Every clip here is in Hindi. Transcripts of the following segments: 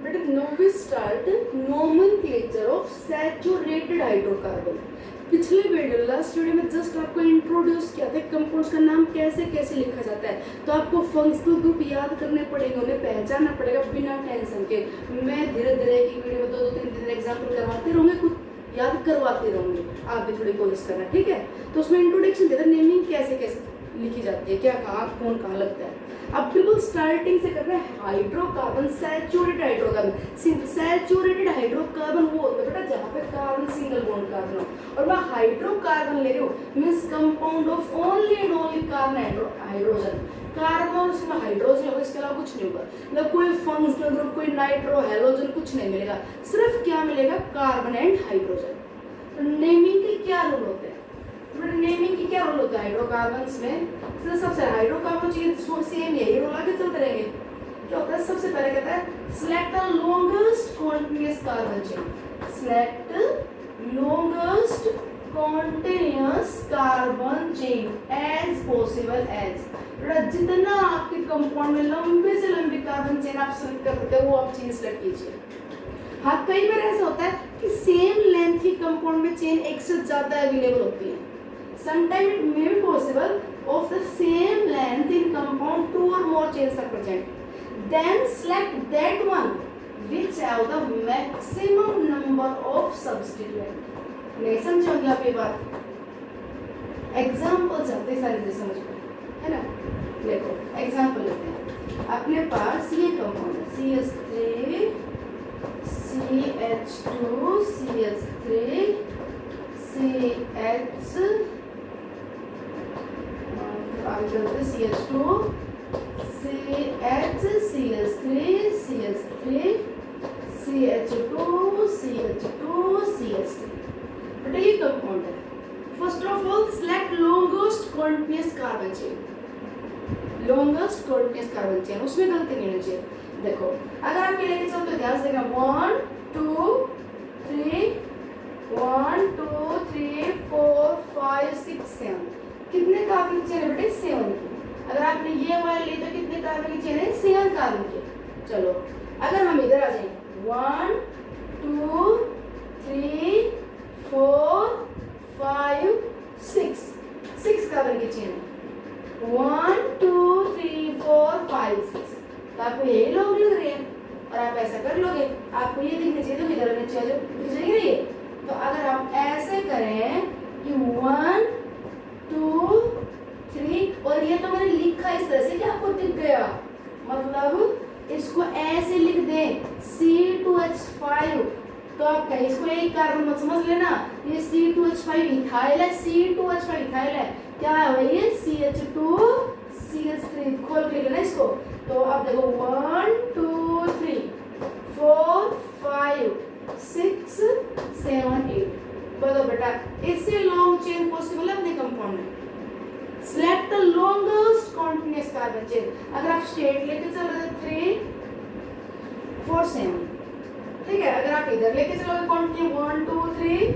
But now we start nomenclature of saturated hydrocarbon. पिछले वीडियो लास्ट वीडियो में जस्ट आपको इंट्रोड्यूस किया था कंपाउंड्स का नाम कैसे कैसे लिखा जाता है, तो आपको फंक्शनल ग्रुप याद करने पड़ेंगे, उन्हें पहचानना पड़ेगा बिना टेंशन के। मैं धीरे धीरे एक वीडियो में 2-3 एग्जाम्पल करवाते रहूँगे, कुछ याद करवाते रहूँगे, आप भी थोड़ी कोशिश करना, ठीक है। तो उसमें इंट्रोडक्शन देता है नेमिंग कैसे कैसे लिखी जाती है, क्या कहाँ कौन कहाँ लगता है। अब बिल्कुल स्टार्टिंग से करना है hydrocarbon, saturated hydrocarbon. Saturated hydrocarbon वो होता है बेटा जहाँ पे कार्बन सिंगल बॉन्ड कार्बन हो, और मैं हाइड्रोकार्बन ले रही हूँ means compound of only and only carbon hydrogen. Carbon उसमें हाइड्रोजन होगा, इसके अलावा कुछ नहीं होगा, मतलब कोई फंक्शनल ग्रुप, कोई नाइट्रो हेलोजन कुछ नहीं मिलेगा, सिर्फ क्या मिलेगा कार्बन एंड हाइड्रोजन। तो नेमिंग के क्या रूल होते हैं, नेमिंग की क्या रोल होता है हाइड्रोकार्बन्स में। तो सबसे हाइड्रोकार्बन चाहिए सेम यही रोल आगे चलते रहेंगे। क्या होता है, सबसे पहले कहता है select the longest continuous carbon chain, select longest continuous carbon chain as possible as. जितना आपके कंपाउंड में लंबे से लंबी कार्बन चेन आप सिलेक्ट कर सकते हो वो आप चेन सिलेक्ट कीजिए। हाँ, कई बार ऐसा होता है कि सेम लेंथ की कंपाउंड में चेन एक से ज्यादा अवेलेबल होती है। Sometimes it may be possible of the same length in compound 2 or more chains are present. Then select that one which have the maximum number of substituent. नहीं समझे होंगे आप ये बात, एग्जाम्पल चलते सारे चीजें समझ में, है ना। देखो एग्जाम्पल लेते हैं, अपने पास ये कंपाउंड है CH3 CH2 CH3 CH CH2 CH CH3 CH3 CH2 CH2 CH3। बेटा ये कंपाउंड है। First of all select longest continuous carbon chain, longest continuous carbon chain, उसमें गलती नहीं होनी चाहिए। देखो अगर आप ये लेके चलते हो ध्यान से देखना 1 2 3 1 2 3 4 5 6 7 कितने कार्बन की चेन है बेटे 7 की। अगर आपने ये वाला ली तो कितने कार्बन की चेन है 7 कार्बन की। चलो अगर हम इधर आ जाए 1 2 3 4 5 6 कार्बन की चेन है 1 2 3 4 5 6। तो आपको यही लोग लग रहे हैं और आप ऐसा कर लोगे, आपको ये दिखना चाहिए तो इधर नीचे आ जाओ, दिख जाएगी ना ये। तो अगर हम ऐसे करें कि 1 2 3 और ये तो मैंने लिखा इस तरह से कि आपको दिख गया, मतलब इसको ऐसे लिख दें C2H5, तो आप कहीं इसको एक कार्बन मत समझ लेना, ये C2H5 इथाइल है, C2H5 इथाइल है, क्या है भाई ये CH2 CH3, खोल के लेना इसको। तो आप देखो 1 2 3 4 5 6 7 8। बताओ बेटा इससे लॉन्ग चेन पॉसिबल है अपने कंपाउंड में। Select the longest continuous carbon chain. अगर आप स्ट्रेट लेके चल रहे थे 3 4 7, ठीक है। अगर आप इधर लेके चलोगे कॉन्टिन्यू 1 2 3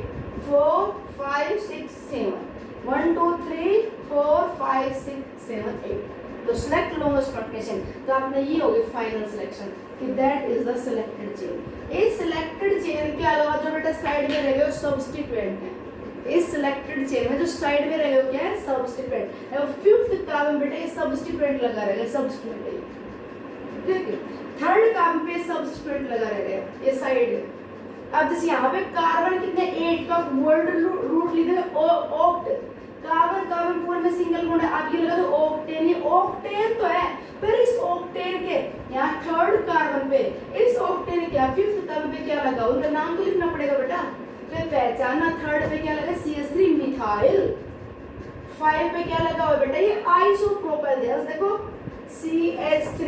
4 5 6 7 1 2 3 4 5 6 7 8, तो सिलेक्ट लॉन्गेस्ट कॉन्टिन्यूएशन। तो आपने ये होगी फाइनल सिलेक्शन कि that is the selected chain. इस सिलेक्टेड चेन के अलावा जो बेटा साइड में रह गए सब्स्टिट्यूएंट है। इस सिलेक्टेड चेन में जो साइड में रह गए क्या है सब्स्टिट्यूएंट। अब फिफ्थ कार्बन बेटा ये सब्स्टिट्यूएंट लगा रहेगा, सब्स्टिट्यूएंट है, ठीक है। थर्ड कार्बन पे सब्स्टिट्यूएंट लगा रहेगा, ये साइड है। अब जैसे यहाँ पे कार्बन कितने 8 का वर्ड रूट लिखे ऑक्ट, कार्बन पूरे में सिंगल बॉन्ड है, आप ये लगा दो ऑक्टेन, ये ऑक्टेन तो है, पर इस ऑक्टेन के यहाँ थर्ड कार्बन पे इस ऑक्टेन के फिफ्थ कार्बन पे क्या लगा, उनका नाम तो लिखना पड़ेगा बेटा। तो पहचाना थर्ड पे क्या लगा CH3 मिथाइल, 5 पे क्या लगा हुआ बेटा ये आइसोप्रोपाइल। देखो CH3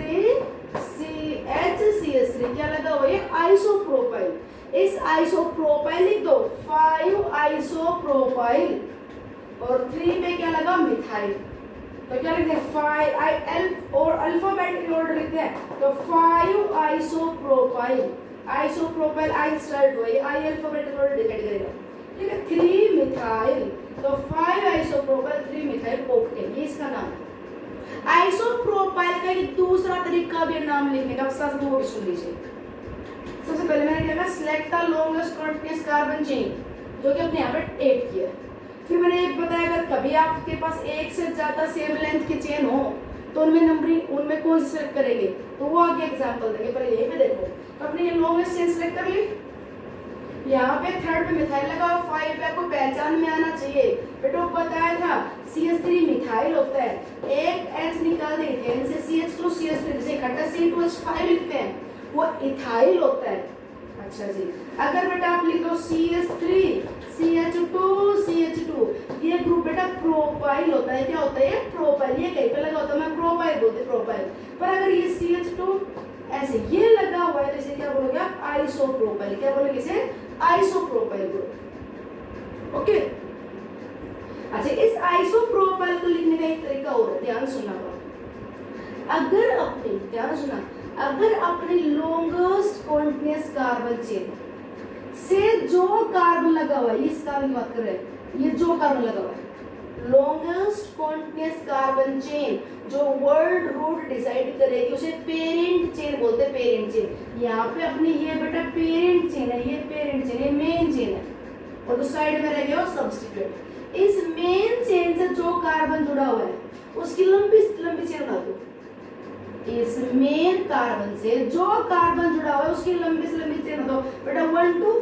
CH3 क्या लगा हुआ ये आइसोप्रोपाइल। इस आइसोप्रोपाइल लिख दो 5 आइसोप्रोपाइल, और 3 पे क्या लगा मिथाइल। तो क्या लिखते हैं 5 और अल्फाबेटिक ऑर्डर लिखते हैं, तो 5 आइसोप्रोपाइल, आइसोप्रोपाइल आई स्टार्ट हुआ, ये आई अल्फाबेटिक ऑर्डर डिसाइड करेगा, ठीक है। 3 मिथाइल, तो 5 आइसोप्रोपाइल 3 मिथाइल ऑक्टेन, ये इसका नाम है। आइसोप्रोपाइल का एक दूसरा तरीका भी नाम लिखने का, साथ वो भी सुन लीजिए। Select the longest continuous carbon chain, जो कि अपने यहाँ पे 8 की है। फिर मैंने एक बताया अगर कभी आपके पास एक से ज्यादा सेम लेंथ की चेन हो तो उनमें नंबरिंग उनमें कौन सी सेलेक्ट करेंगे, तो वो आगे एग्जांपल देंगे। पर यही पे देखो, तो अपने ये लॉन्गेस्ट चेन सेलेक्ट कर ली, यहाँ पे थर्ड पे मिथाइल लगा, 5 पे आपको पहचान में आना चाहिए बेटा, बताया था CH3 मिथाइल होता है, एक H निकाल दे इथेन से CH2 CH3 जिसे इकट्ठा C2H5 लिखते हैं, वो इथाइल होता है। अच्छा जी, अगर बेटा आप लिख दो CH3 CH2 CH2, ये ग्रुप बेटा प्रोपाइल होता है। क्या होता है ये? प्रोपाइल। ये कहीं पे लगा होता है, मैं प्रोपाइल बोलते प्रोपाइल। पर अगर ये CH2 ऐसे ये लगा हुआ है तो इसे क्या बोलोगे आप? आइसोप्रोपाइल। क्या बोलोगे इसे? Isopropyl group. ओके। अच्छा, इस आइसोप्रोपाइल को लिखने का एक तरीका और है, ध्यान सुनना। अगर अपने ध्यान सुना, अगर अपने लॉन्गेस्ट कॉन्टिन्यूअस कार्बन चेन से जो कार्बन लगा हुआ है, इस कार्बन की बात कर रहे हैं, ये जो कार्बन लगा हुआ है, लॉन्गेस्ट कॉन्टिन्यूअस कार्बन चेन जो वर्ल्ड रूट डिसाइड करेगी उसे पेरेंट चेन बोलते हैं। पेरेंट चेन, यहाँ पे अपनी ये बेटा पेरेंट चेन है, ये पेरेंट चेन, ये मेन चेन है, और जो साइड में रह गया वो सब्स्टिट्यूट। इस मेन चेन से जो कार्बन जुड़ा हुआ है उसकी लंबी लंबी चेन बना दो। इस मेन कार्बन से जो कार्बन जुड़ा हुआ है उसकी लंबी से लंबी चेन बना दो बेटा। 1 2,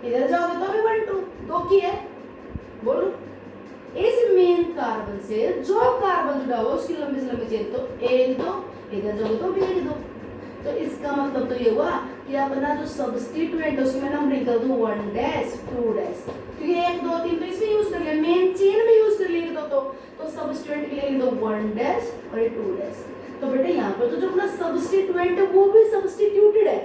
इधर जाओगे तो भी 1 2, 2 की है, बोलो। इस मेन कार्बन से जो कार्बन जुड़ा हुआ उसकी लंबी से लंबी चेन तो 1 2, इधर जाओगे तो भी 1 2। तो इसका मतलब तो ये हुआ कि अपना जो सब्स्टिट्यूएंट है उसमें नंबरिंग कर दो 1 डैश 2 डैश, क्योंकि 1 2 3 तो इसमें यूज कर लिया, मेन चेन में यूज कर लिया तो सब्स्टिट्यूएंट के लिए लिख दो 1 डैश और ये 2 डैश। तो बेटा यहाँ पर तो जो अपना सब्स्टिट्यूएंट है वो भी सब्स्टिट्यूटेड है।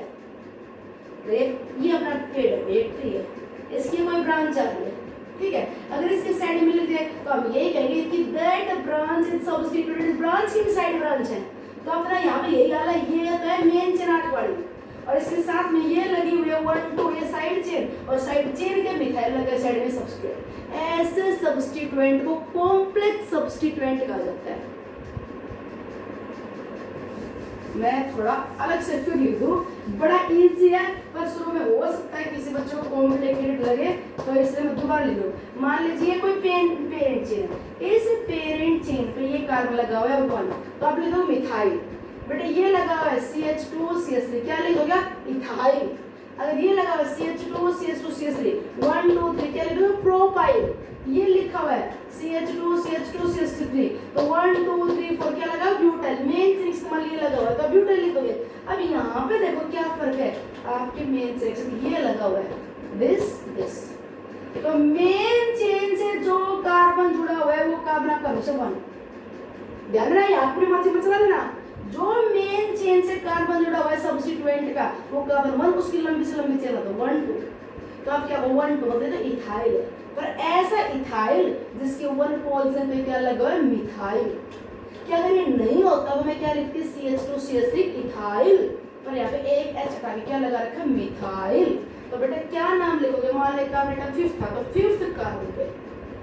ये अपना पेड़ है, एक ट्री है, इसकी कोई ब्रांच आ रही है, ठीक है। अगर इसके साइड में लिख दिया तो हम यही कहेंगे कि that branch is substituted, branch की भी साइड ब्रांच है। तो अपना यहाँ पे यही हाल है, ये तो है मेन चेन 8 वाली, और इसके साथ में ये लगी हुई है 1 2, ये साइड चेन, और साइड चेन के मिथाइल लगा साइड में सब्स्टिट्यूएंट। ऐसे सब्स्टिट्यूएंट को कॉम्प्लेक्स सब्स्टिट्यूएंट कहा जाता है। मैं थोड़ा अलग से फिर लिख दूं, बड़ा इजी है पर शुरू में हो सकता है किसी बच्चे को कॉम्प्लिकेटेड लगे, तो इसलिए मैं दोबारा लिख दूं। मान लीजिए कोई पेरेंट चेन है, इस पेरेंट चेन पे ये कार्बन लगा हुआ है 1, तो आप लिख दो मिथाइल। बेटा ये लगा हुआ है CH2 CH3, क्या लिखोगे आप? इथाइल। अगर ये लगा हुआ है CH2 CH2 CH3 1 2 3, क्या लिखोगे? प्रोपाइल। ये लिखा हुआ है CH2 CH2 CH3 तो 1 2 3 4, क्या लगा? ब्यूटाइल। मेन चेन इस्तेमाल ये लगा हुआ है तो ब्यूटाइल लिखोगे। अब यहाँ पे देखो क्या फर्क है, आपके मेन चेन ये लगा हुआ है दिस, तो मेन चेन से जो कार्बन जुड़ा हुआ है वो कार्बन आपका हमेशा 1। ध्यान रहे, अपनी मर्जी में चला देना। जो मेन चेन से कार्बन जुड़ा हुआ है सब्स्टिट्यूएंट का वो कार्बन 1, उसकी लंबी से लंबी चेन तो 1 2, तो आप क्या 1 2 मतलब तो इथाइल है। पर ऐसा इथाइल जिसके 1 पोजीशन पे क्या लगा है? मिथाइल। क्या अगर ये नहीं होता तो मैं क्या लिखती? CH2 CH3 इथाइल, पर यहाँ पे एक H हटा के क्या लगा रखा? मिथाइल। तो बेटा क्या नाम लिखोगे? मान लेगा बेटा 5th था तो 5th कार्बन पे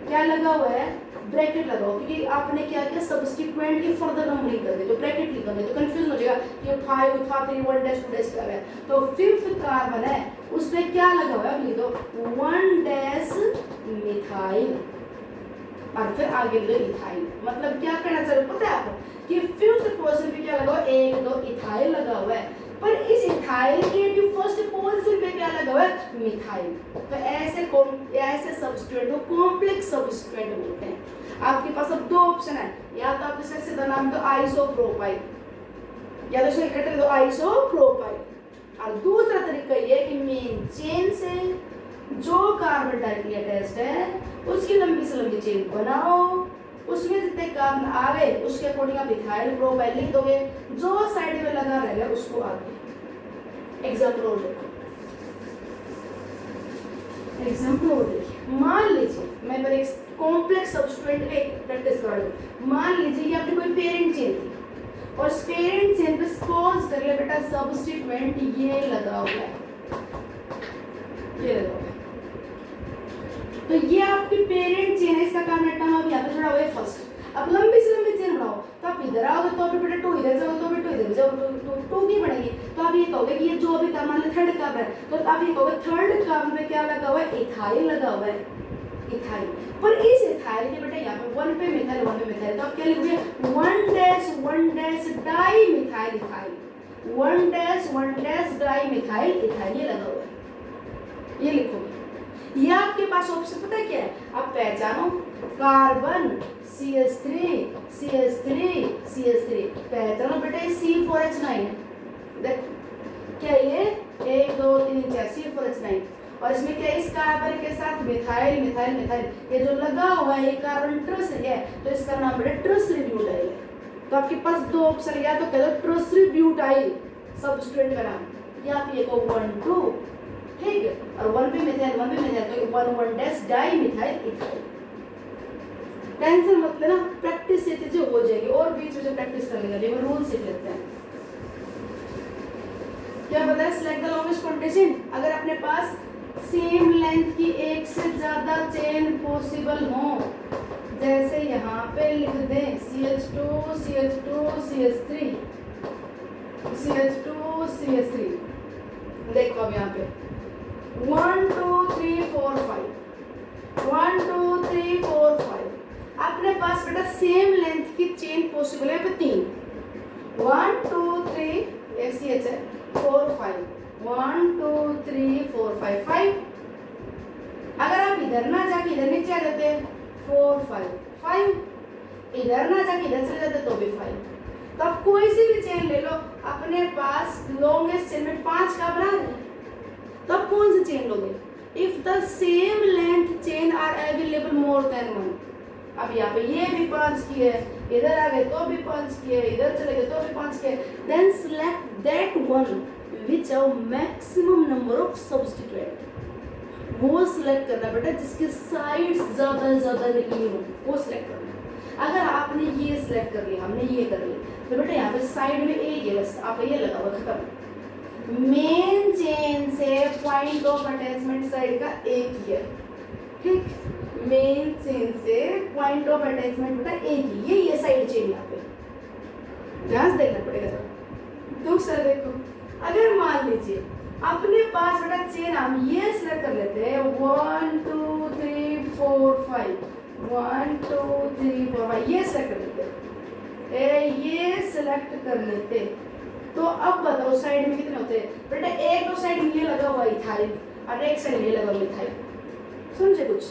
क्या लगा हुआ है? ब्रैकेट लगाओ, क्योंकि आपने क्या किया? सब्स्टिट्यूएंट की फर्दर नंबरिंग कर दी, तो ब्रैकेट लिखोगे तो कंफ्यूजन हो जाएगा कि 5 था 3 1 डैश 2 डैश क्या है। तो 5th कार्बन है उस पे क्या लगा हुआ है? लिख दो 1 डैश मिथाइल, और फिर आगे लिखो इथाइल। मतलब क्या करना चाहिए पता है आपको कि 5th पोजीशन पे क्या लगा हुआ है? 1 2 इथाइल लगा हुआ है, पर इस इथाइल के भी फर्स्ट पोजीशन पे क्या लगा हुआ है? मिथाइल। तो ऐसे सब्स्टिट्यूएंट को कॉम्प्लेक्स सब्स्टिट्यूएंट बोलते हैं। आपके पास अब 2 ऑप्शन है, या तो आप इसे सीधा नाम दो आइसोप्रोपाइल, या तो इसे इकट्ठे दो आइसोप्रोपाइल, और दूसरा तरीका ये कि मेन चेन से जो कार्बन डाइऑक्साइड अटैच्ड है उसकी लंबी से लंबी चेन बनाओ, उसमें जितने कार्बन आ गए उसके अकॉर्डिंग आप इथाइल प्रोपाइल लिख दोगे, जो साइड में लगा रहेगा उसको आगे। एग्जांपल और देखो, एग्जांपल और देखिए। मान लीजिए मैं पर एक कॉम्प्लेक्स सब्स्टिट्यूएंट का प्रैक्टिस कर रही हूँ। मान लीजिए ये अपनी कोई पेरेंट चेन थी और पेरेंट चेन पे सपोज कर ले बेटा सब्स्टिट्यूएंट ये लगा हुआ है, ये लगा हुआ है, तो ये आपकी पेरेंट चेन है, इसका काम एटम अब यहाँ पे जुड़ा हुआ है फर्स्ट। अब लंबी से लंबी चेन बनाओ, तो आप इधर आओगे तो बेटा 2 इधर जाओगे तो भी 2 इधर जाओगे तो 2 की बनेगी। तो आप ये कहोगे कि ये जो अभी मान लो थर्ड कार्बन है, तो आप ये कहोगे थर्ड कार्बन में क्या लगा हुआ है, इथाइल लगा हुआ है, इथाइल। पर इस इथाइल के बेटा यहाँ पे 1 पे मिथाइल 1 पे मिथाइल, तो आप क्या लिखोगे 1 dash di methyl ethyl, 1 dash di methyl ethyl, ये लगा हुआ है, ये लिखोगे। ये आपके पास ऑप्शन पता है क्या है, आप पहचानो कार्बन CH3 CH3 CH3 पहचानो बेटा, ये C4H9 है, देखो क्या ये 1 2 3 4 C4H9, और इसमें क्या इस कार्बन के साथ मिथाइल मिथाइल मिथाइल, ये जो लगा हुआ है ये कार्बन ट्रसरी है, तो इसका नाम बेटा ट्रसरी ब्यूटाइल है। तो आपके पास दो ऑप्शन गया, तो कह दो ट्रसरी ब्यूटाइल सब्स्टिट्यूएंट का नाम, या आप ये को 1 2, ठीक है, और 1 पे मिथाइल 1 पे मिथाइल, तो 1 dash di methyl ethyl. Tension मत लेना, प्रैक्टिस से चीजें हो जाएगी, और बीच में प्रैक्टिस कर लेंगे, लेकिन रूल सीख लेते हैं। क्या पता है, सिलेक्ट द लॉन्गेस्ट कॉन्टिनेशन, अगर अपने पास सेम लेंथ की एक से ज्यादा चेन पॉसिबल हो, जैसे यहाँ पे लिख दें CH2 CH2 CH3 CH2 CH3, देखो अब यहाँ पे 1 2 3 4 5 1 2 3 4 5, अपने पास बेटा सेम लेंथ की चेन पॉसिबल है, 3 1 2 3 CH है 4 5 1 2 3 4 5 5, अगर आप इधर ना जाके इधर नीचे आ जाते 4 5 5, इधर ना जाके इधर चले जाते तो भी 5, तो आप कोई सी भी चेन ले लो, अपने पास लॉन्गेस्ट चेन में 5 का बना है, तो आप कौन सी चेन लोगे, if the same length chain are available more than 1। अब यहाँ पे ये भी 5 की है, इधर आ गए तो भी 5 की है, इधर चले गए तो भी 5 की है, then select that one which have maximum number of substituent, वो सिलेक्ट करना बेटा जिसके साइड्स ज्यादा नहीं हो, वो सिलेक्ट करना। अगर आपने ये सिलेक्ट कर लिया, हमने ये कर लिया, तो बेटा यहाँ पे साइड में एक है बस, आप ये लगा हुआ खत्म। मेन चेन से पॉइंट ऑफ अटैचमेंट साइड का एक ही है, ठीक, मेन चेन से पॉइंट ऑफ अटैचमेंट बेटा एक ही, ये साइड चेन यहाँ पे ध्यान से देखना पड़ेगा सर। दूसरा देखो, अगर मान लीजिए अपने पास बेटा चेन हम ये सिलेक्ट कर लेते हैं 1 2 3 4 5 1 2 3 4 5, ये सिलेक्ट कर लेते, ये सिलेक्ट कर लेते, तो अब बताओ साइड में कितने होते हैं बेटा, एक दो साइड में ये लगा हुआ इथाइल और एक साइड में ये लगा हुआ इथाइल, समझे कुछ,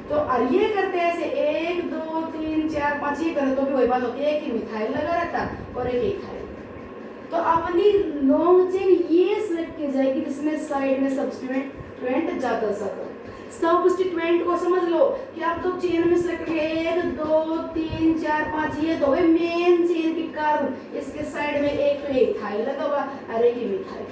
तो और ये करते हैं ऐसे 1 2 3 4 5, ये करें तो भी वही बात होती है, एक ही मिथाइल लगा रहता और एक इथाइल। तो अपनी लॉन्ग चेन ये सिलेक्ट की जाएगी जिसमें साइड में सब्स्टिट्यूएंट ज्यादा सब्स्टिट्यूएंट को समझ लो कि आप तो चेन में सिलेक्ट किए 1 2 3 4 5, ये तो है मेन चेन की कार्बन, इसके साइड में एक तो इथाइल लगा हुआ और एक ही मिथाइल,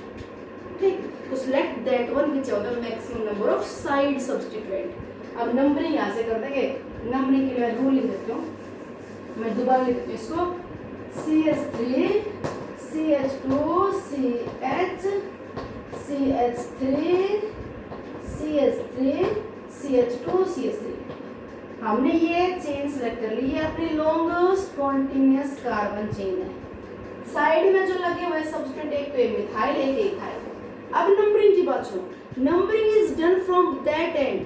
ठीक, तो select that one which have the maximum number of side substituent. अब नंबरिंग यहाँ से कर देंगे, नंबरिंग के लिए मैं रूल लिख देती हूँ, मैं दोबारा लिख देती हूँ इसको, CH3 CH2 CH CH3 CH3 CH2 CH3, हमने ये चेन सेलेक्ट कर ली, ये अपनी लॉन्गेस्ट कॉन्टिन्यूअस कार्बन चेन है, साइड में जो लगे हुए सब्स्टिट्यूएंट एक तो मिथाइल एक इथाइल। अब नंबरिंग की बात सुनो, numbering is done from that and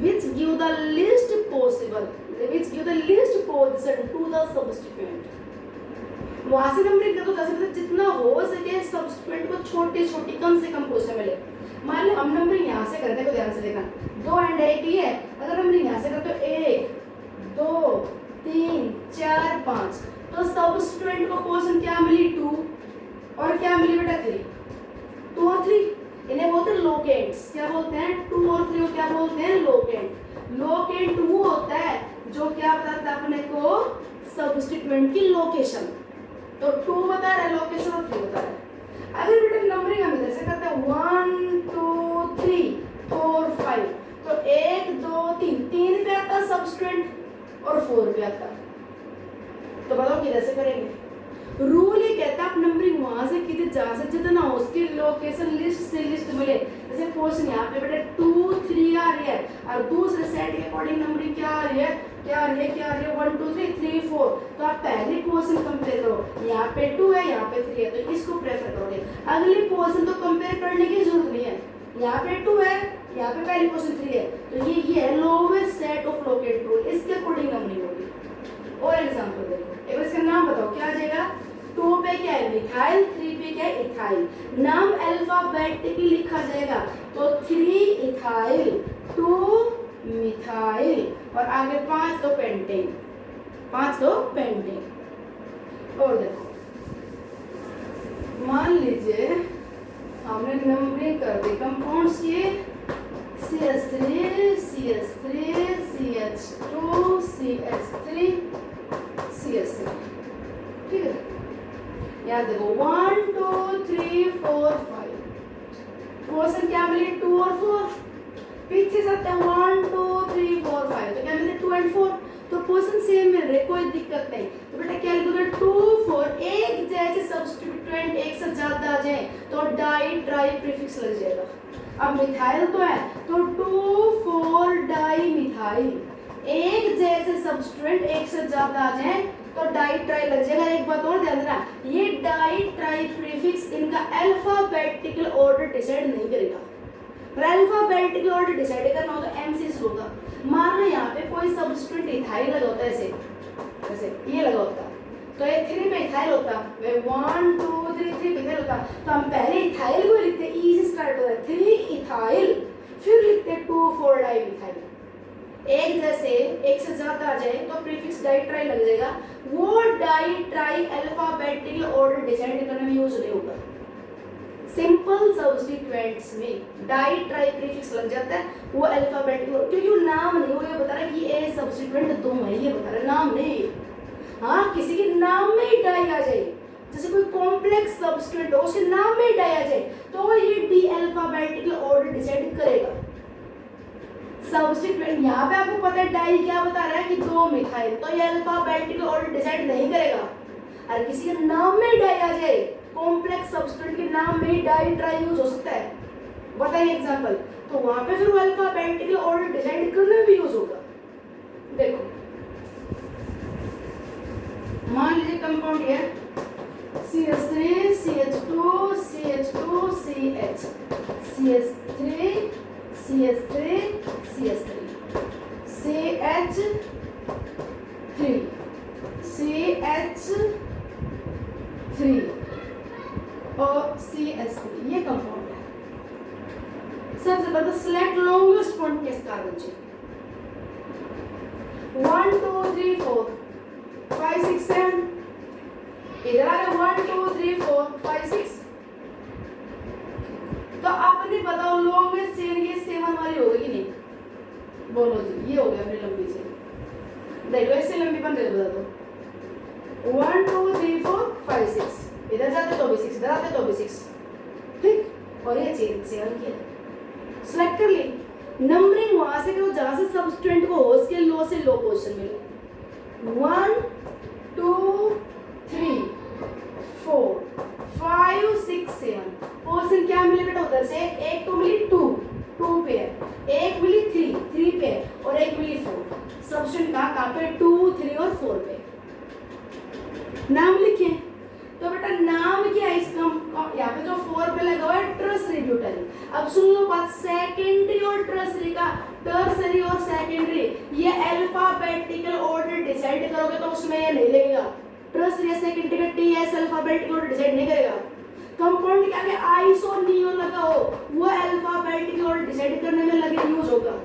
which give the least possible, which give the least position to the substituent, वहां से नंबरिंग कर दो जैसे जितना हो सके सब्स्टिट्यूएंट को छोटी छोटी कम से कम पोजीशन मिले। मान लो हम नंबरिंग यहाँ से करते हैं, तो ध्यान से देखना 2 एंड 1 ही है, अगर नंबरिंग यहाँ से करते हो 1 2 3 4 5, तो सब्स्टिट्यूएंट को पोजीशन क्या मिली 2, और क्या मिली बेटा 3, 2 और 3, इन्हें बोलते हैं लोकेंट्स। क्या बोलते हैं, 2 और 3 को क्या बोलते हैं, लोकेंट। लोकेंट वो होता है जो क्या बताता है अपने को सब्स्टिट्यूएंट की लोकेशन, तो 2 बता रहा है लोकेशन और 3 बता रहा है। अगर बेटा नंबरिंग हम इधर से करते हैं 1 2 3 4 5, तो 1 2 3 पे आता सब्स्टिट्यूएंट और 4 पे आता, तो बताओ किधर से करेंगे, रूल ये कहता है आप नंबरिंग वहां से कीजिए जहां से जितना हो उसकी लोकेशन लिस्ट से लिस्ट मिले। जैसे पोर्शन यहाँ पे बेटा 2 3 आ रही है और दूसरे सेट के अकॉर्डिंग नंबरिंग क्या आ रही है 1 2 3 3 4। तो आप पहली पोर्शन कंपेयर करो, यहाँ पे 2 है यहाँ पे 3 है तो इसको प्रेफर करोगे। अगली पोर्शन तो कंपेयर करने की जरूरत नहीं है, यहाँ पे 2 है यहाँ पे पहली पोर्शन 3 है तो ये है lowest set of locate rule, इसके अकॉर्डिंग नंबरिंग होगी। और एग्जांपल देखो, एक बार इसका नाम बताओ क्या आ जाएगा। 2 पे क्या है मिथाइल, 3 पे क्या है इथाइल। नाम अल्फाबेटिकली लिखा जाएगा तो 3 इथाइल 2 मिथाइल और आगे 5 तो पेंटेन, 5 तो पेंटेन। और देखो मान लीजिए हमने नंबरिंग कर दी कंपाउंड्स के CH3 CH3 CH2 CH3 CH3, ठीक है। याद देखो 1 2 3 4 5 क्वेश्चन क्या मिले 2 और 4, पीछे जाते हैं 1 2 3 4 5 तो क्या मिले 2 और 4, तो क्वेश्चन सेम मिल रहे कोई दिक्कत नहीं। तो बेटा क्या लिखोगे 2 4 एक जैसे सब्स्टिट्यूएंट एक से ज्यादा आ जाए तो डाई ट्राई प्रीफिक्स लग जाएगा। अब मिथाइल तो है तो 2 4 डाई मिथाइल, एक जैसे सब्स्टिट्यूएंट एक से ज्यादा आ जाए तो डाई ट्राई लग जाएगा। एक बात और ध्यान देना, ये डाई ट्राई प्रीफिक्स इनका अल्फाबेटिकल ऑर्डर डिसाइड नहीं करेगा। पर अल्फाबेटिकल ऑर्डर डिसाइड करना हो तो एमसीएस होगा। मान लो यहाँ पे कोई सब्स्टिट्यूएंट इथाइल लगा होता है ऐसे, ऐसे ये लगा होता तो ये 3 पे इथाइल होता, वे 1 2 3 3 पे इथाइल होता तो हम पहले इथाइल को लिखते ई से स्टार्ट होता है 3 इथाइल, फिर लिखते 2 4 डाई मिथाइल। एक जैसे एक से ज्यादा आ जाए तो प्रीफिक्स डाई ट्राई लग जाएगा। वो di tri alphabetical order decide करने में यूज नहीं होगा। सिंपल सब्स्टिट्यूएंट्स में डाई ट्राई प्रीफिक्स लग जाता है, वो अल्फाबेटिकल, क्योंकि वो नाम नहीं हो, ये बता रहा है कि ये सब्स्टिट्यूएंट 2 है, ये बता रहा है नाम नहीं। हाँ किसी के नाम में ही डाई आ जाए, जैसे कोई कॉम्प्लेक्स सब्स्टिट्यूएंट हो उसके नाम में ही डाई आ जाए तो ये डी अल्फाबेटिकल ऑर्डर डिसाइड करेगा। सब्स्टिट्यूएंट यहाँ पे आपको पता है डाई क्या बता रहा है कि 2 मिथाइल, तो ये अल्फाबेटिकल ऑर्डर डिसाइड नहीं करेगा। और किसी के नाम में डाई आ जाए, कॉम्प्लेक्स सब्स्टिट्यूएंट के नाम में डाई ट्राई यूज हो सकता है, बताइए एग्जांपल, तो वहां पे फिर वो अल्फाबेटिकल ऑर्डर डिसाइड करने में भी यूज होगा। देखो मान लीजिए कंपाउंड है CH3 CH2 CH2 CH CH3 CH3 CH3 CH3 और CH3 ये कंपाउंड है। सबसे पहले select longest continuous carbon chain 1 2 3 4 5 6 7, इधर आ गया 1 2 3 4 5 6, तो आपने बताओ लॉन्गेस्ट चेन ये 7 वाली होगी कि नहीं, बोलो जी। ये हो गया अपनी लंबी चेन, देखो इससे लंबी बन रही बता दो 1 2 3 4 5 6, इधर जाते तो भी 6, इधर आते तो भी 6, ठीक। और ये चेन 7 की है, सिलेक्ट कर ली। नंबरिंग वहां से करो जहां से सब्स्टिट्यूएंट को हो उसके लो से लो पोजीशन मिले 1 2 3 4 5 6 7, पोजीशन क्या मिले बेटा उधर से, एक तो मिली 2 पे है, एक मिली 3 पे है और एक मिली 4। सब्स्टिट्यूएंट कहाँ पे 2 3 और 4 पे। नाम लिखे तो बेटा नाम क्या है इसका, यहाँ पे जो 4 पे लगा हुआ है टर्सरी ब्यूटाइल। अब सुन लो बात, सेकेंडरी और टर्सरी का, टर्सरी और सेकेंडरी ये अल्फाबेटिकल ऑर्डर डिसाइड करोगे तो उसमें ये नहीं लगेगा। टर्सरी या सेकेंडरी का टीएस अल्फाबेटिकल ऑर्डर डिसाइड नहीं करेगा। कंपाउंड के आगे आइसो नियो लगा हो वो अल्फाबेटिकल ऑर्डर डिसाइड करने में लगे यूज होगा।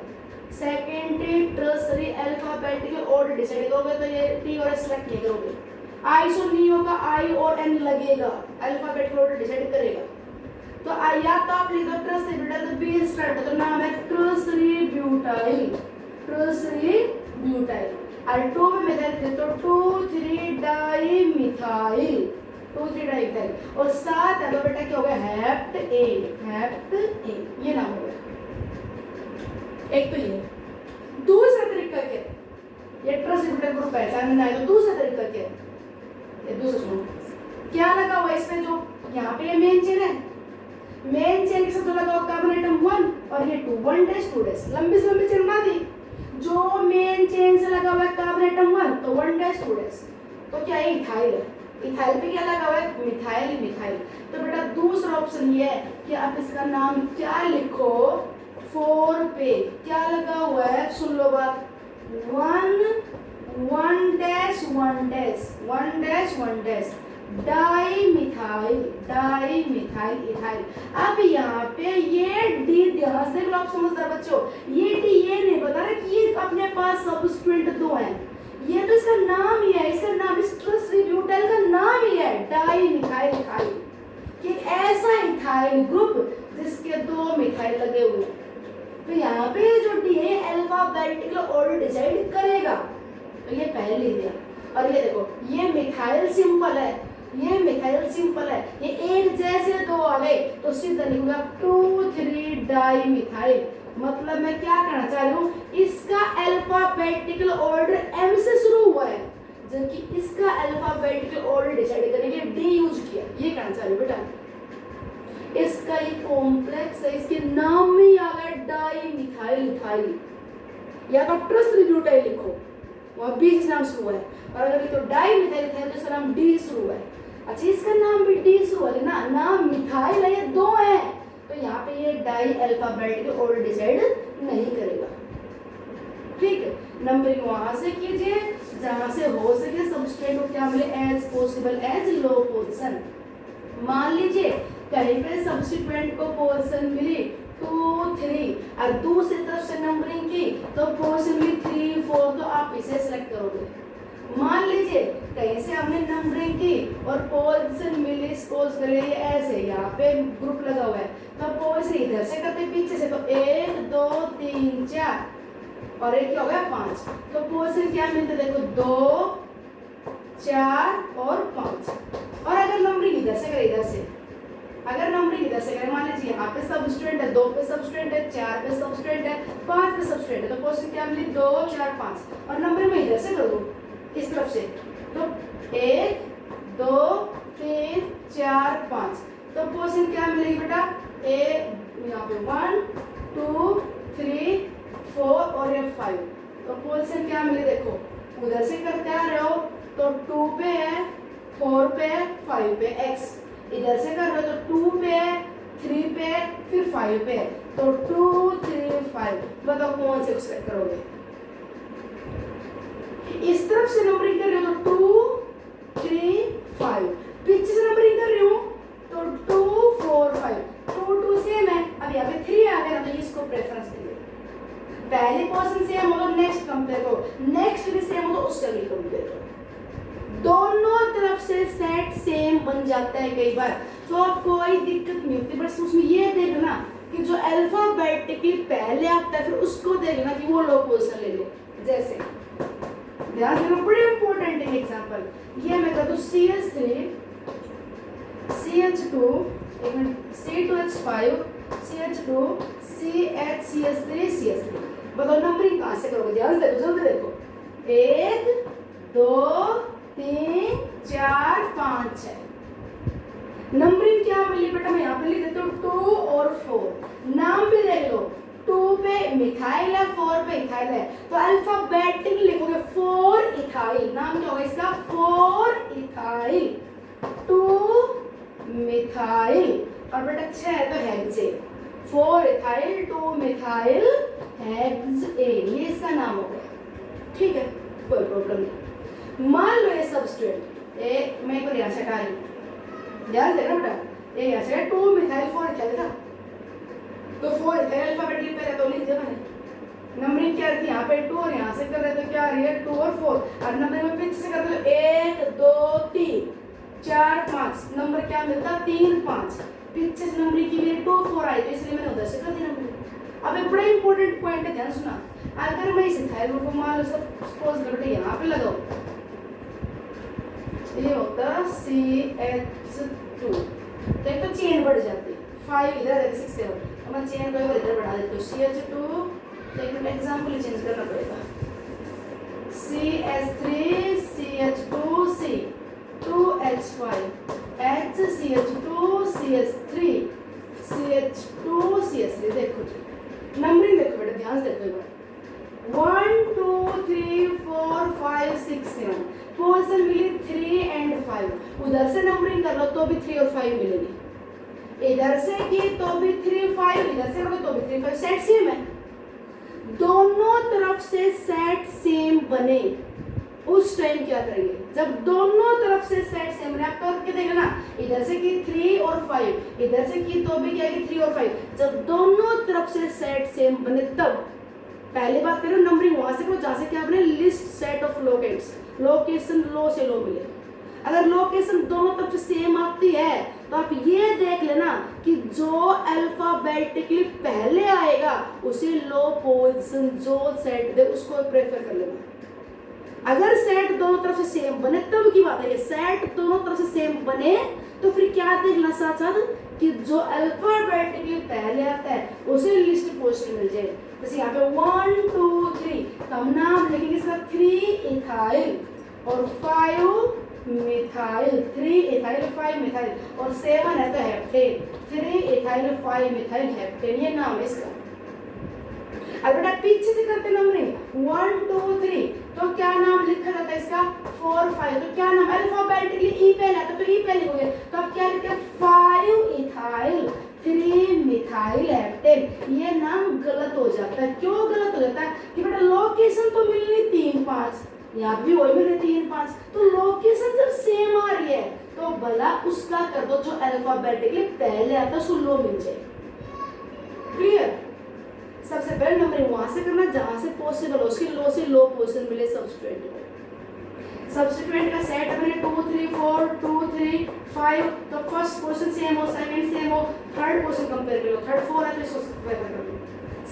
Secondary tertiary alphabetical order decide करोगे तो ये टी और एस सेलेक्ट नहीं करोगे। आइसो नियो का आई और एन लगेगा, अल्फाबेटिकल ऑर्डर डिसाइड करेगा। तो या तो आप लिख दो टर्सरी ब्यूटाइल, तो बी स्टार्ट तो नाम है टर्सरी ब्यूटाइल, टर्सरी ब्यूटाइल। और 2 में मिथाइल तो 2 3 डाई मिथाइल, 2 3 डाई मिथाइल और 7 है तो बेटा क्या हो गया हेप्ट ए, हेप्ट ए, ये नाम हो गया। एक तो ये दूसरा तरीका क्या है, ये टर्सरी ब्यूटाइल ग्रुप पहचानना है तो दूसरा तरीका क्या है, ये दूसरा सुनो क्या लगा हुआ इसमें, जो यहाँ पे ये मेन चेन है, मेन चेन के साथ जो लगा हुआ कार्बन एटम 1 और ये 2, 1 डैश 2 डैश, लंबी से लंबी चेन बना दी। जो मेन चेन से लगा हुआ है कार्बन एटम 1 तो 1 डैश 2 डैश, तो क्या है इथाइल है। इथाइल पे क्या लगा हुआ है, मिथाइल, मिथाइल। तो बेटा दूसरा ऑप्शन ये है कि आप इसका नाम क्या लिखो, 4 पे क्या लगा हुआ है, सुन लो बात, 1 dash 1 dash 1 dash 1 dash, di methyl, di methyl ethyl. अब यहाँ पे ये डी, ध्यान से आप समझदार बच्चों, ये डी ये नहीं बता रहा कि ये अपने पास सब्स्टिट्यूएंट 2 हैं, ये तो इसका नाम ही है, इसका नाम इस ट्रांसब्यूटाइल का नाम ही है डाई मिथाइल इथाइल, कि एक ऐसा इथाइल ग्रुप जिसके 2 मिथाइल लगे हुए हैं। तो यहाँ पे जो डी है अल्फाबेटिकल ऑर्डर डिसाइड करेगा, तो ये पहले लिख दिया। और ये देखो ये मिथाइल सिंपल है, ये मिथाइल सिंपल है, ये एक जैसे 2 आ गए तो सीधा लिखूंगा 2 3 डाई मिथाइल। मतलब मैं क्या कहना चाह रही हूँ, इसका अल्फाबेटिकल ऑर्डर एम से शुरू हुआ है, जबकि इसका अल्फाबेटिकल ऑर्डर डिसाइड करने के लिए डी यूज किया, ये कहना चाह रही हूँ बेटा। इसका ये कॉम्प्लेक्स है, इसके नाम में ही आ गया डाई मिथाइल इथाइल, या तो ट्रांसब्यूटाइल लिखो, वहाँ बी से नाम शुरू है, और अगर ये तो डाई मिथाइल इथाइल तो इसका नाम डी शुरू है। अच्छा इसका नाम भी डी शुरू है ना, नाम मिथाइल है, ये 2 है, तो यहाँ पे ये डाई अल्फाबेटिकल ऑर्डर डिसाइड नहीं करेगा। ठीक है, नंबरिंग वहां से कीजिए जहां से हो सके सब्सट्रेट को क्या मिले, as possible as low position. मान लीजिए कहीं पे सब्स्टिट्यूएंट को पोजीशन मिली 2 3 और दूसरी तरफ से नंबरिंग की तो पोजीशन मिली 3 4, तो आप इसे सेलेक्ट करोगे। मान लीजिए कहीं से हमने नंबरिंग की और पोजीशन मिली, सपोज करिए ये ऐसे यहाँ पे ग्रुप लगा हुआ है, तो पोजीशन इधर से करते पीछे से, तो 1 2 3 4 और एक क्या हो गया 5, तो पोजीशन क्या मिलते देखो 2 4 और 5। और अगर नंबरिंग इधर से करे, इधर से अगर नंबरिंग इधर से करें, मान लीजिए यहाँ पे सबस्टिट्यूएंट है, 2 पे सबस्टिट्यूएंट है, 4 पे सबस्टिट्यूएंट है, 5 पे सबस्टिट्यूएंट है, तो पोजीशन क्या मिली 2 4 5, और नंबरिंग में इधर से कर दो इस तरफ से, तो 1 2 3 4 5, तो पोजीशन क्या मिलेगी बेटा, ए यहाँ पे 1 2 3 4 और ये 5, तो पोजीशन क्या मिली देखो, उधर से करते आ रहे हो तो 2 पे है, 4 पे है, 5 पे, x इधर से कर रहे हो तो 2 पे है, 3 पे है, फिर 5 पे है, तो 2 3 5, बताओ कौन से सेलेक्ट करोगे। इस तरफ से नंबरिंग कर रही हो तो 2 3 5, पीछे से नंबरिंग कर रही हूँ तो 2 4 5, 2 2 सेम है, अब यहाँ पे 3 आ गया तो इसको प्रेफरेंस देंगे। पहली पोजीशन सेम हो तो नेक्स्ट कंपेयर करो, नेक्स्ट भी सेम हो तो उससे अगली कंपेयर करो, दोनों तरफ से सेट सेम बन जाता है कई बार, तो कोई दिक्कत नहीं होती। बस उसमें ये देखना कि जो अल्फाबेटिकली पहले आता है फिर उसको देखना कि वो लो पोजीशन ले ले। जैसे ध्यान देना, बड़े इंपॉर्टेंट है एग्जांपल, ये मैं कर दूं CH3 CH2 एक minute C2H5 CH2 CH3 CH3, बताओ नंबरिंग कहाँ से करोगे, ध्यान से देखो, जल्दी देखो, 1 2 3 4 5 6, नंबरिंग क्या मिली बेटा, मैं यहाँ पे लिख देता हूँ 2 और 4, नाम भी देख लो, 2 पे मिथाइल है, 4 पे इथाइल है, तो अल्फाबेटिक लिखोगे 4 इथाइल, नाम क्या होगा इसका 4 इथाइल 2 मिथाइल, और बेटा 6 है तो हेक्से, 4 इथाइल 2 मिथाइल हेक्से, ये इसका नाम हो गया। ठीक है, कोई प्रॉब्लम नहीं। मान लो ये सबस्ट्रेट मैं को यहाँ से हटा रही, ध्यान देना बेटा, ये यहाँ से 2 मिथाइल 4 इथाइल था, तो 4 इथाइल अल्फाबेटिक पहले तो लिख दिया मैंने, नंबरिंग क्या थी यहाँ पे 2 और यहाँ से कर रहे तो क्या आ रही है 2 और 4, और नंबरिंग में पीछे से कर रहे तो 1 2 3 4 5, नंबर क्या मिलता 3 5, पीछे से नंबरिंग की मेरी 2 4 आई तो इसलिए मैंने उधर से कर दी नंबरिंग। अब एक बड़ा इंपॉर्टेंट पॉइंट है, ध्यान सुना, अगर मैं इस इथाइल ग्रुप को मान लो सपोज करो यहाँ पे लगाओ, ये होता CH2, तो एक तो चेन बढ़ जाती है, 5 इधर है 6 7, तो मैं चेन को इधर बढ़ा देती हूँ CH2, तो एक मिनट एग्जाम्पल चेंज करना पड़ेगा, CH3 CH2 C, 2H5 HCH2 CH3 CH2 CH3। देखो जी नंबरिंग देखो बेटा, ध्यान से देखो एक बार। 1 2 3 4 5 6 7 पोजीशन मिली 3 and 5। उधर से नंबरिंग कर लो तो भी 3 और 5 मिलेगी, इधर से की तो भी 3 5, इधर से करोगे तो भी 3 5। सेट सेम है, दोनों तरफ से सेट सेम बने उस टाइम क्या करेंगे? जब दोनों तरफ से सेट सेम बने, आप करके देखना, इधर से की 3 और 5, इधर से की तो भी क्या है 3 और 5। जब दोनों तरफ से सेट सेम बने तब पहले बात करें नंबरिंग वहां से करो जहां से क्या बने, list set of locates, location लो से लो मिले। अगर लोकेशन दोनों तरफ से सेम आती है तो आप ये देख लेना कि जो अल्फाबेटिकली पहले आएगा उसे लो पोजीशन जो सेट दे उसको प्रेफर कर लेना। अगर सेट दोनों तरफ से सेम बने तब की बात है, सेट दोनों तरफ से सेम बने तो फिर क्या देखना साथ साथ कि जो अल्फाबेटिकली पहले आता है उसे लिस्ट पोजीशन मिल जाए। जैसे यहाँ पे 1 2 3 तो हम नाम लिखेंगे इसका 3 इथाइल और 5 मिथाइल, 3 इथाइल 5 मिथाइल, और 7 है तो हेप्टेन, 3 इथाइल 5 मिथाइल हेप्टेन, ये नाम है इसका। अब बेटा पीछे से करते नंबरिंग 1 2 3 तो क्या नाम लिखा जाता है इसका 4 5, तो क्या नाम अल्फाबेटिकली ई पहले आता है तो ई पहले लिखोगे, तो अब क्या लिखते हैं 5 इथाइल 3 मिथाइल हेप्टेन। ये नाम गलत हो जाता है। क्यों गलत हो जाता है कि बेटा लोकेशन तो मिलनी 3 5, यहाँ भी वही मिल रही 3 5, तो लोकेशन जब सेम आ रही है तो भला उसका कर दो जो अल्फाबेटिकली पहले आता है उसको लो मिल जाए। क्लियर? सबसे पहले नंबरिंग वहां से करना जहां से पॉसिबल हो, उसकी लो से लो पोजीशन मिले सब्स्टिट्यूएंट को। सब्स्टिट्यूएंट का सेट बने 2 3 4 2 3 5, तो फर्स्ट पोजीशन सेम हो, सेकंड सेम हो, थर्ड पोजीशन कंपेयर कर लो, थर्ड 4 है तो इसको कंपेयर कर लो।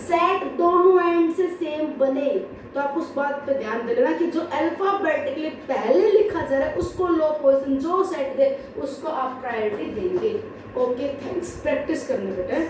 सेट दोनों एंड से सेम बने तो आप उस बात पे ध्यान दे लेना कि जो अल्फाबेटिकली पहले लिखा जा रहा है उसको लो पोजीशन जो सेट दे उसको आप प्रायोरिटी देंगे। ओके थैंक्स, प्रैक्टिस करने बेटा।